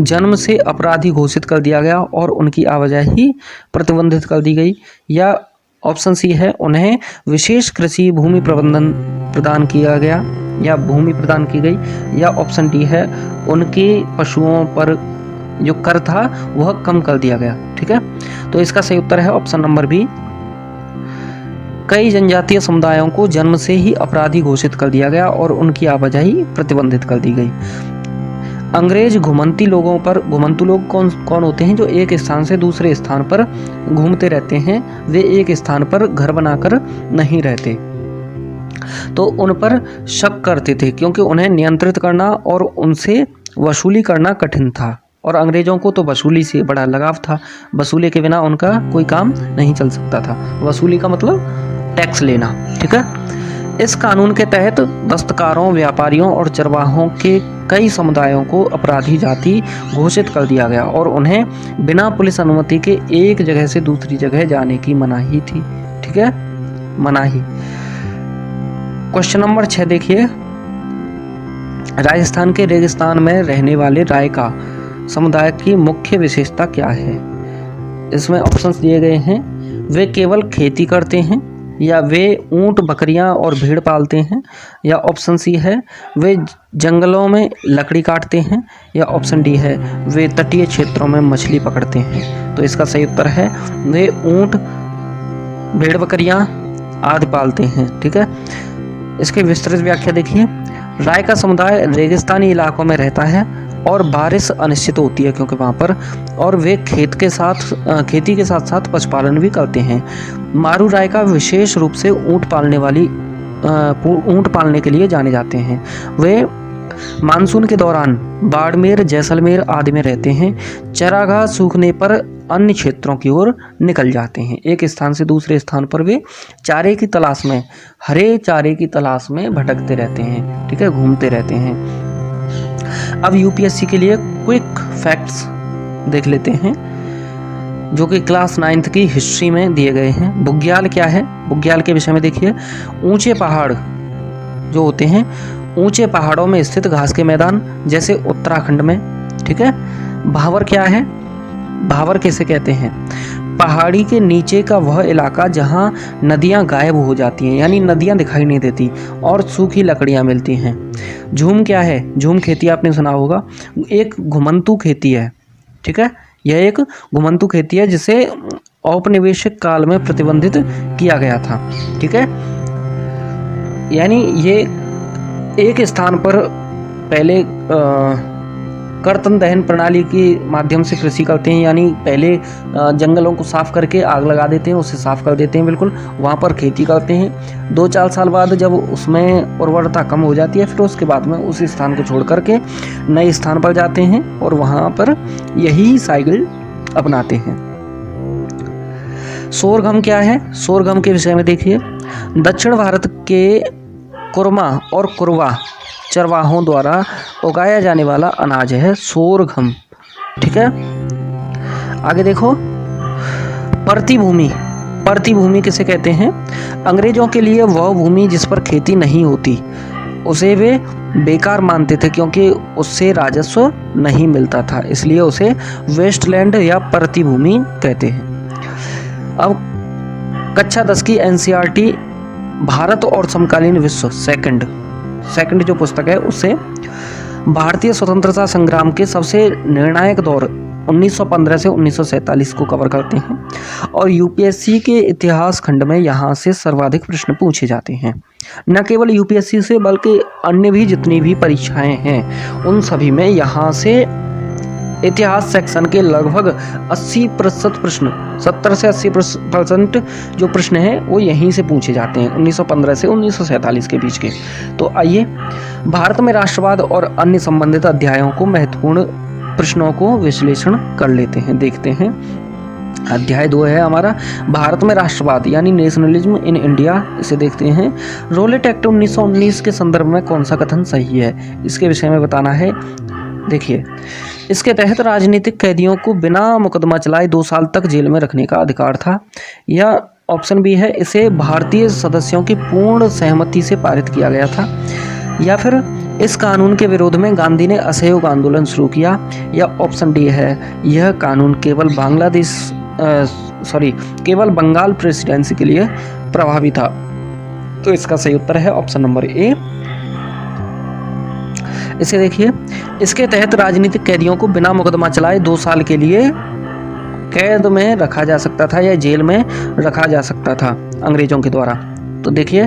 जन्म से अपराधी घोषित कर दिया गया और उनकी आवाजाही प्रतिबंधित कर दी गई, या ऑप्शन सी है उन्हें विशेष कृषि भूमि प्रदान किया गया या भूमि प्रदान की गई, या ऑप्शन डी है उनके पशुओं पर जो कर था वह कम कर दिया गया। ठीक है, तो इसका सही उत्तर है ऑप्शन नंबर बी। कई जनजातीय समुदायों को जन्म से ही अपराधी घोषित कर दिया गया और उनकी आवाजाही प्रतिबंधित कर दी गई। अंग्रेज घुमंतू लोग कौन होते हैं? जो एक स्थान से दूसरे स्थान पर घूमते रहते हैं, वे एक स्थान पर घर बनाकर नहीं रहते, तो उन पर शक करते थे क्योंकि उन्हें नियंत्रित करना और उनसे वसूली करना कठिन था। और अंग्रेजों को तो वसूली से बड़ा लगाव था, वसूली के बिना उनका कोई काम नहीं चल सकता था। वसूली का मतलब टैक्स लेना। ठीक है, इस कानून के तहत दस्तकारों, व्यापारियों और चरवाहों के कई समुदायों को अपराधी जाति घोषित कर दिया गया और उन्हें बिना पुलिस अनुमति के एक जगह से दूसरी जगह जाने की मनाही थी। ठीक है, मनाही। क्वेश्चन नंबर 6 देखिए, राजस्थान के रेगिस्तान में रहने वाले रायका समुदाय की मुख्य विशेषता क्या है? इसमें ऑप्शंस दिए गए हैं। वे केवल खेती करते हैं, या वे ऊंट, बकरियां और भेड़ पालते हैं, या ऑप्शन सी है वे जंगलों में लकड़ी काटते हैं, या ऑप्शन डी है वे तटीय क्षेत्रों में मछली पकड़ते हैं। तो इसका सही उत्तर है वे ऊंट, भेड़, बकरियां आदि पालते हैं। ठीक है, इसकी विस्तृत व्याख्या देखिए। रायका समुदाय रेगिस्तानी इलाकों में रहता है और बारिश अनिश्चित होती है क्योंकि वहाँ पर, और वे खेती के साथ साथ पशुपालन भी करते हैं। मारू रायका विशेष रूप से ऊँट पालने के लिए जाने जाते हैं। वे मानसून के दौरान बाड़मेर, जैसलमेर आदि में रहते हैं। चरागाह सूखने पर अन्य क्षेत्रों की ओर निकल जाते हैं। एक स्थान से दूसरे स्थान पर वे चारे की तलाश में, हरे चारे की तलाश में भटकते रहते हैं। ठीक है, घूमते रहते हैं। अब यूपीएससी के लिए क्विक फैक्ट्स देख लेते हैं जो कि क्लास 9th की हिस्ट्री में दिए गए हैं। बुग्याल क्या है? बुग्याल के विषय में देखिए, ऊंचे पहाड़ जो होते हैं, ऊंचे पहाड़ों में स्थित घास के मैदान जैसे उत्तराखंड में। ठीक है, भावर क्या है? भावर किसे कहते हैं? पहाड़ी के नीचे का वह इलाका जहां नदियां गायब हो जाती हैं, यानी नदियां दिखाई नहीं देती और सूखी लकड़ियां मिलती हैं। झूम क्या है? झूम खेती आपने सुना होगा, एक घुमंतू खेती है। ठीक है, यह एक घुमंतू खेती है जिसे औपनिवेशिक काल में प्रतिबंधित किया गया था। ठीक है, यानी ये एक स्थान पर पहले कर्तन दहन प्रणाली के माध्यम से कृषि करते हैं, यानी पहले जंगलों को साफ करके आग लगा देते हैं, उसे साफ कर देते हैं, बिल्कुल वहाँ पर खेती करते हैं। 2-4 साल बाद जब उसमें उर्वरता कम हो जाती है, फिर उसके बाद में उस स्थान को छोड़ करके नए स्थान पर जाते हैं और वहाँ पर यही साइकिल अपनाते हैं। सोरगम क्या है? सोरगम के विषय में देखिए, दक्षिण भारत के कुरमा और कुरवा चरवाहों द्वारा उगाया जाने वाला अनाज है सोरगम। ठीक है, आगे देखो, प्रतिभूमि परती भूमि किसे कहते हैं? अंग्रेजों के लिए वह भूमि जिस पर खेती नहीं होती उसे वे बेकार मानते थे, क्योंकि उससे राजस्व नहीं मिलता था, इसलिए उसे वेस्टलैंड या परती भूमि कहते हैं। अब कक्षा 10 की एनसीईआरटी भारत और समकालीन विश्व सेकंड जो पुस्तक है उससे भारतीय स्वतंत्रता संग्राम के सबसे निर्णायक दौर 1915 से 1947 को कवर करते हैं और यूपीएससी के इतिहास खंड में यहाँ से सर्वाधिक प्रश्न पूछे जाते हैं। न केवल यूपीएससी से बल्कि अन्य भी जितनी भी परीक्षाएं हैं उन सभी में यहाँ से इतिहास सेक्शन के लगभग 80% प्रश्न, 70 से 80% जो प्रश्न हैं वो यहीं से पूछे जाते हैं 1915 से 1947 के बीच के। तो आइए भारत में राष्ट्रवाद और अन्य संबंधित अध्यायों को महत्वपूर्ण प्रश्नों को विश्लेषण कर लेते हैं, देखते हैं। अध्याय 2 है हमारा भारत में राष्ट्रवाद यानी नेशनलिज्म इन इंडिया, इसे देखते हैं। रोलेट एक्ट 1919 के संदर्भ में कौन सा कथन सही है, इसके विषय में बताना है। देखिए, इसके तहत राजनीतिक कैदियों को बिना मुकदमा चलाए 2 साल तक जेल में रखने का अधिकार था। यह ऑप्शन बी है, इसे भारतीय सदस्यों की पूर्ण सहमति से पारित किया गया था। या फिर इस कानून के विरोध में गांधी ने असहयोग आंदोलन शुरू किया। या ऑप्शन डी है, यह कानून केवल बंगाल प्रेसिडेंसी के लिए प्रभावी था। तो इसका सही उत्तर है ऑप्शन नंबर ए। इसे देखिए, इसके तहत राजनीतिक कैदियों को बिना मुकदमा चलाए 2 साल के लिए कैद में रखा जा सकता था या जेल में रखा जा सकता था अंग्रेजों के द्वारा। तो देखिए,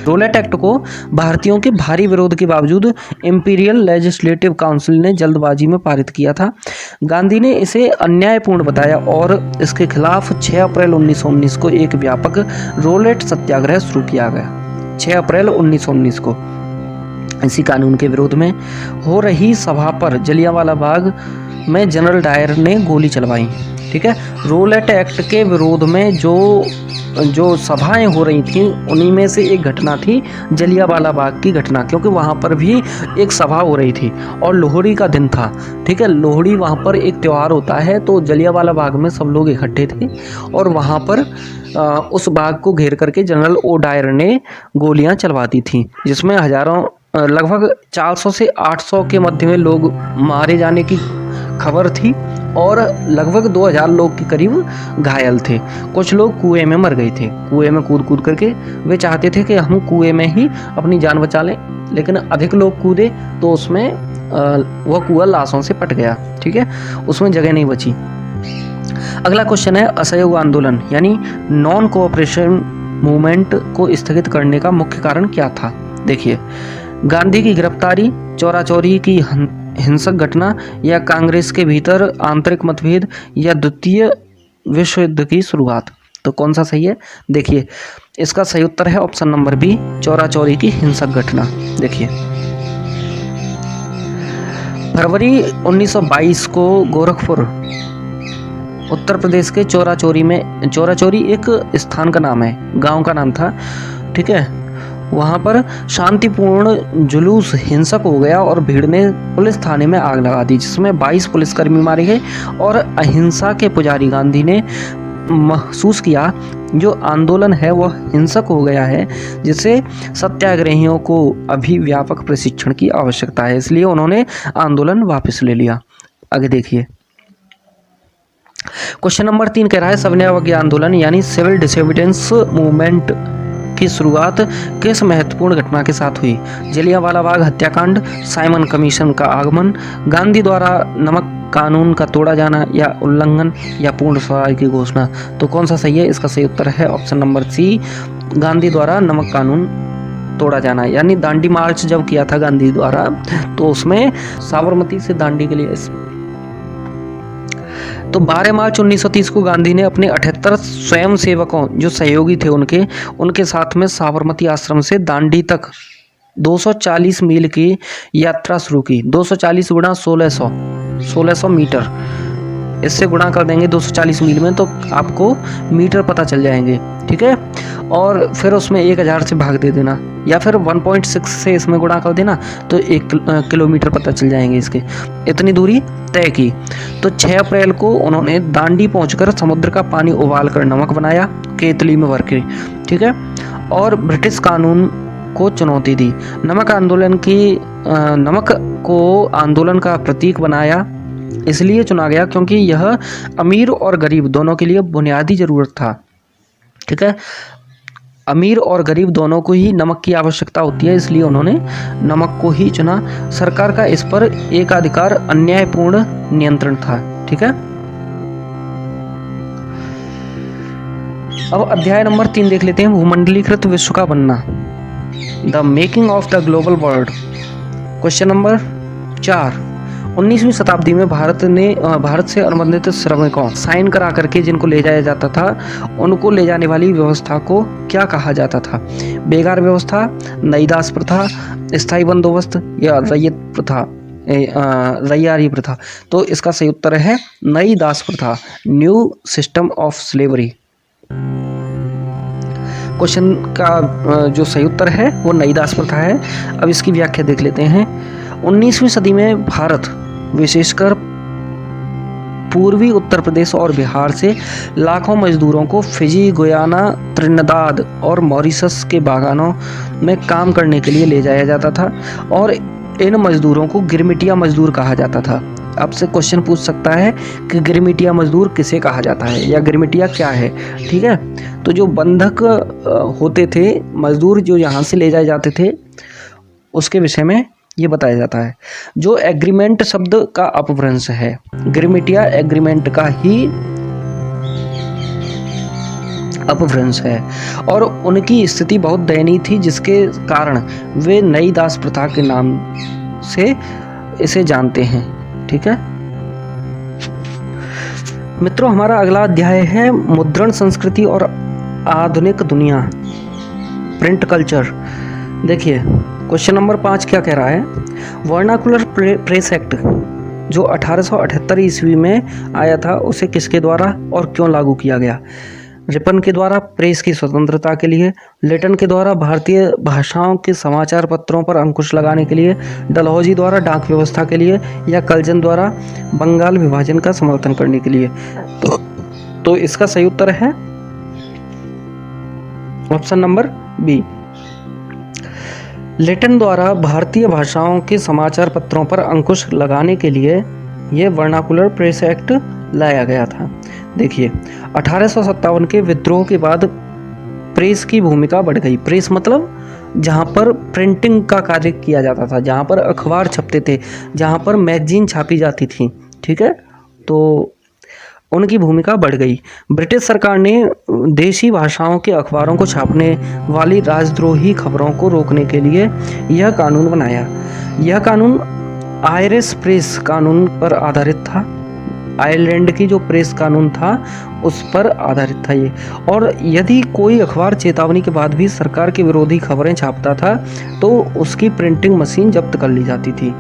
रोलेट एक्ट को भारतीयों के भारी विरोध के बावजूद इंपीरियल लेजिस्लेटिव काउंसिल ने जल्दबाजी में पारित किया था। गांधी ने इसे अन्यायपूर्ण बताया और इसके खिलाफ 6 अप्रैल 1919 को एक व्यापक रोलेट सत्याग्रह शुरू किया गया। 6 अप्रैल 1919 को इसी कानून के विरोध में हो रही सभा पर जलियांवाला बाग में जनरल डायर ने गोली चलवाई। ठीक है, रोलेट एक्ट के विरोध में जो सभाएं हो रही थी उन्हीं में से एक घटना थी जलियांवाला बाग की घटना, क्योंकि वहाँ पर भी एक सभा हो रही थी और लोहड़ी का दिन था। ठीक है, लोहड़ी वहाँ पर एक त्यौहार होता है, तो जलियांवाला बाग में सब लोग इकट्ठे थे और वहाँ पर उस बाग को घेर करके जनरल ओ डायर ने गोलियाँ चलवा दी थी, जिसमें लगभग 400 से 800 के मध्य में लोग मारे जाने की खबर थी और लगभग 2000 लोग के करीब घायल थे। कुछ लोग कुएं में मर गए थे, कुएं में कूद करके वे चाहते थे कि हम कुएं में ही अपनी जान बचा लें, लेकिन अधिक लोग कूदे तो उसमें वह कुआं लाशों से पट गया। ठीक है, उसमें जगह नहीं बची। अगला क्वेश्चन है, असहयोग आंदोलन यानी नॉन कोऑपरेशन मूवमेंट को स्थगित करने का मुख्य कारण क्या था? देखिए, गांधी की गिरफ्तारी, चौरा-चौरी की हिंसक घटना या कांग्रेस के भीतर आंतरिक मतभेद या द्वितीय विश्व युद्ध की शुरुआत। तो कौन सा सही है? देखिए, इसका सही उत्तर है ऑप्शन नंबर बी, चौरा-चौरी की हिंसक घटना। देखिए, फरवरी 1922 को गोरखपुर उत्तर प्रदेश के चौरा-चौरी एक स्थान का नाम है, गांव का नाम था। ठीक है, वहाँ पर शांतिपूर्ण जुलूस हिंसक हो गया और भीड़ ने पुलिस थाने में आग लगा दी, जिसमें 22 पुलिसकर्मी मारे गए और अहिंसा के पुजारी गांधी ने महसूस किया जो आंदोलन है वह हिंसक हो गया है, जिससे सत्याग्रहियों को अभी व्यापक प्रशिक्षण की आवश्यकता है, इसलिए उन्होंने आंदोलन वापस ले लिया। आगे देखिए, क्वेश्चन नंबर 3 कह रहा है, सविनय अवज्ञा आंदोलन यानी सिविल डिसोबीडियंस मूवमेंट की शुरुआत किस महत्वपूर्ण घटना के साथ हुई? जलियांवाला बाग हत्याकांड, साइमन कमीशन का आगमन, गांधी द्वारा नमक कानून का तोड़ा जाना या उल्लंघन, या पूर्ण स्वराज की घोषणा। तो कौन सा सही है? इसका सही उत्तर है ऑप्शन नंबर सी, गांधी द्वारा नमक कानून तोड़ा जाना। यानी दांडी मार्च जब किया था गांधी द्वारा, तो उसमें साबरमती से दांडी के लिए तो 12 मार्च 1930 को गांधी ने अपने 78 स्वयं सेवकों जो सहयोगी थे उनके साथ में साबरमती आश्रम से दांडी तक 240 मील की यात्रा शुरू की। 240 गुणा 1600 मीटर, इससे गुणा कर देंगे 240 मील में तो आपको मीटर पता चल जाएंगे। ठीक है, और फिर उसमें 1000 से भाग दे देना या फिर 1.6 से इसमें गुणा कर देना तो 1 किलोमीटर पता चल जाएंगे इसके। इतनी दूरी तय की। तो 6 अप्रैल को उन्होंने दांडी पहुंचकर समुद्र का पानी उबाल कर नमक बनाया। के इटली में भर के, ठीक है, और ब्रिटिश कानून को चुनौती दी। नमक को आंदोलन का प्रतीक बनाया, इसलिए चुना गया क्योंकि यह अमीर और गरीब दोनों के लिए बुनियादी ज़रूरत था, ठीक है। अमीर और गरीब दोनों को ही नमक की आवश्यकता होती है, इसलिए उन्होंने नमक को ही चुना। सरकार का इस पर एकाधिकार अन्यायपूर्ण नियंत्रण था, ठीक है। अब अध्याय नंबर 3 देख लेते हैं, भूमंडलीकृत विश्व का बनना, the making of the global world. Question number 4, 19वीं शताब्दी में भारत से अनुबंधित श्रमिकों साइन करा करके जिनको ले जाया जाता था, उनको ले जाने वाली व्यवस्था को क्या कहा जाता था? बेगार व्यवस्था, नई दास प्रथा, स्थायी बंदोबस्त या रैयारी प्रथा। तो इसका सही उत्तर है नई दास प्रथा, new system of slavery. Question का जो सही उत्तर है वो नई दास प्रथा है। अब इसकी व्याख्या देख लेते हैं। 19वीं सदी में भारत, विशेषकर पूर्वी उत्तर प्रदेश और बिहार से लाखों मजदूरों को फिजी, गुयाना, त्रिनिदाद और मॉरिशस के बागानों में काम करने के लिए ले जाया जाता था और इन मजदूरों को गिरमिटिया मजदूर कहा जाता था। आपसे क्वेश्चन पूछ सकता है कि गिरमिटिया मजदूर किसे कहा जाता है या गिरमिटिया क्या है, ठीक है। तो जो बंधक होते थे मजदूर जो यहाँ से ले जाए जाते थे, उसके विषय में ये बताया जाता है। जो एग्रीमेंट शब्द का अपभ्रंश है, गिरमिटिया एग्रीमेंट का ही अपभ्रंश है और उनकी स्थिति बहुत दयनीय थी, जिसके कारण वे नई दास प्रथा के नाम से इसे जानते हैं, ठीक है। मित्रों, हमारा अगला अध्याय है मुद्रण संस्कृति और आधुनिक दुनिया, प्रिंट कल्चर। देखिए क्वेश्चन नंबर 5 क्या कह रहा है? वर्नाकुलर प्रेस एक्ट जो 1878 ईस्वी में आया था, उसे किसके द्वारा और क्यों लागू किया गया? रिपन के द्वारा प्रेस की स्वतंत्रता के लिए, लेटन के द्वारा भारतीय भाषाओं के समाचार पत्रों पर अंकुश लगाने के लिए, डलहौजी द्वारा डाक व्यवस्था के लिए या कल्जन द्वारा बंगाल विभाजन का समर्थन करने के लिए। तो इसका सही उत्तर है ऑप्शन नंबर बी। लेटन द्वारा भारतीय भाषाओं के समाचार पत्रों पर अंकुश लगाने के लिए यह वर्नाकुलर प्रेस एक्ट लाया गया था। देखिए 1857 के विद्रोह के बाद प्रेस की भूमिका बढ़ गई। प्रेस मतलब जहाँ पर प्रिंटिंग का कार्य किया जाता था, जहाँ पर अखबार छपते थे, जहाँ पर मैगजीन छापी जाती थी, ठीक है, तो उनकी भूमिका बढ़ गई। ब्रिटिश सरकार ने देशी भाषाओं के अखबारों को छापने वाली राजद्रोही खबरों को रोकने के लिए यह कानून बनाया। यह कानून आयरिश प्रेस कानून पर आधारित था। आयरलैंड की जो प्रेस कानून था उस पर आधारित था ये। और यदि कोई अखबार चेतावनी के बाद भी सरकार के विरोधी खबरें छापता था तो उसकी प्रिंटिंग मशीन जब्त कर ली जाती थी।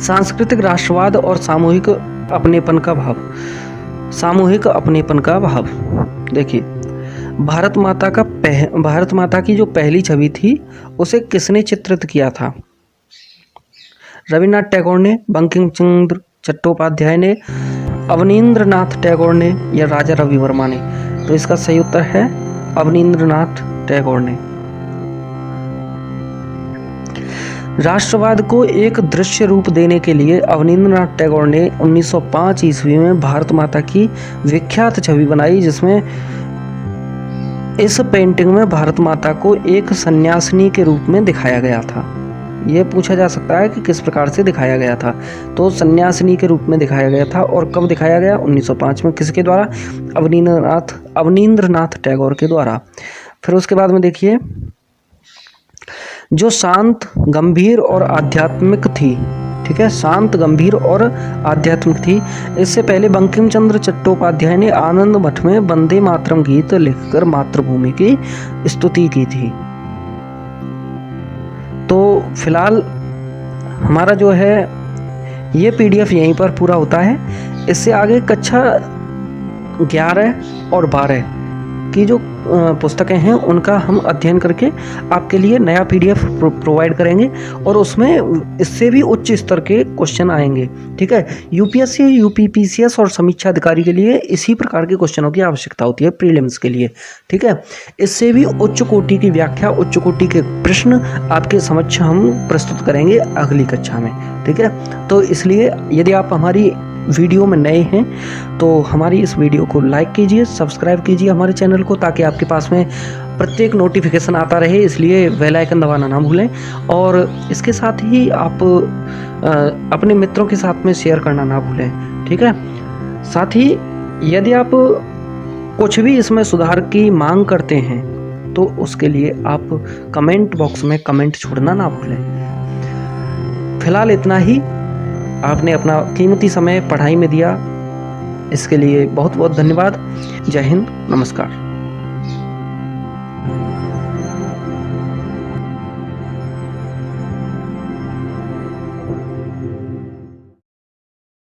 सांस्कृतिक राष्ट्रवाद और सामूहिक अपनेपन का भाव। सामूहिक अपनेपन का भाव देखिए, भारत माता की जो पहली छवि थी उसे किसने चित्रित किया था? रविन्द्रनाथ टैगोर ने, बंकिम चंद्र चट्टोपाध्याय ने, अवनींद्रनाथ टैगोर ने या राजा रवि वर्मा ने? तो इसका सही उत्तर है अवनींद्रनाथ टैगोर ने। राष्ट्रवाद को एक दृश्य रूप देने के लिए अवनींद्रनाथ टैगोर ने 1905 ईस्वी में भारत माता की विख्यात छवि बनाई, जिसमें इस पेंटिंग में भारत माता को एक सन्यासिनी के रूप में दिखाया गया था। यह पूछा जा सकता है कि किस प्रकार से दिखाया गया था। तो सन्यासिनी के रूप में दिखाया गया था। और कब दिखाया गया? 1905 में। किसके द्वारा? अवनींद्रनाथ टैगोर के द्वारा। फिर उसके बाद में देखिए, जो शांत, गंभीर और आध्यात्मिक थी, ठीक है, शांत, गंभीर और आध्यात्मिक थी। इससे पहले बंकिम चंद्र चट्टोपाध्याय ने आनंद मठ में वंदे मातरम गीत लिखकर मातृभूमि की स्तुति की थी। तो फिलहाल हमारा जो है ये PDF यहीं पर पूरा होता है। इससे आगे कक्षा 11 और 12 की जो पुस्तकें हैं उनका हम अध्ययन करके आपके लिए नया PDF प्रोवाइड करेंगे और उसमें इससे भी उच्च स्तर के क्वेश्चन आएंगे। ठीक है, UPSC, UPPCS और समीक्षा अधिकारी के लिए इसी प्रकार के क्वेश्चनों की आवश्यकता होती है प्रीलिम्स के लिए। ठीक है, इससे भी उच्च कोटि की व्याख्या, उच्च कोटि के प्रश्न आपके समक्ष हम प्रस्तुत करेंगे अगली कक्षा में। ठीक है, तो इसलिए यदि आप हमारी वीडियो में नए हैं तो हमारी इस वीडियो को लाइक कीजिए, सब्सक्राइब कीजिए हमारे चैनल को, ताकि आपके पास में प्रत्येक नोटिफिकेशन आता रहे। इसलिए बेल आइकन दबाना ना भूलें और इसके साथ ही आप अपने मित्रों के साथ में शेयर करना ना भूलें। ठीक है, साथ ही यदि आप कुछ भी इसमें सुधार की मांग करते हैं तो उसके लिए आप कमेंट बॉक्स में कमेंट छोड़ना ना भूलें। फिलहाल इतना ही। आपने अपना कीमती समय पढ़ाई में दिया, इसके लिए बहुत बहुत धन्यवाद। जय हिंद, नमस्कार।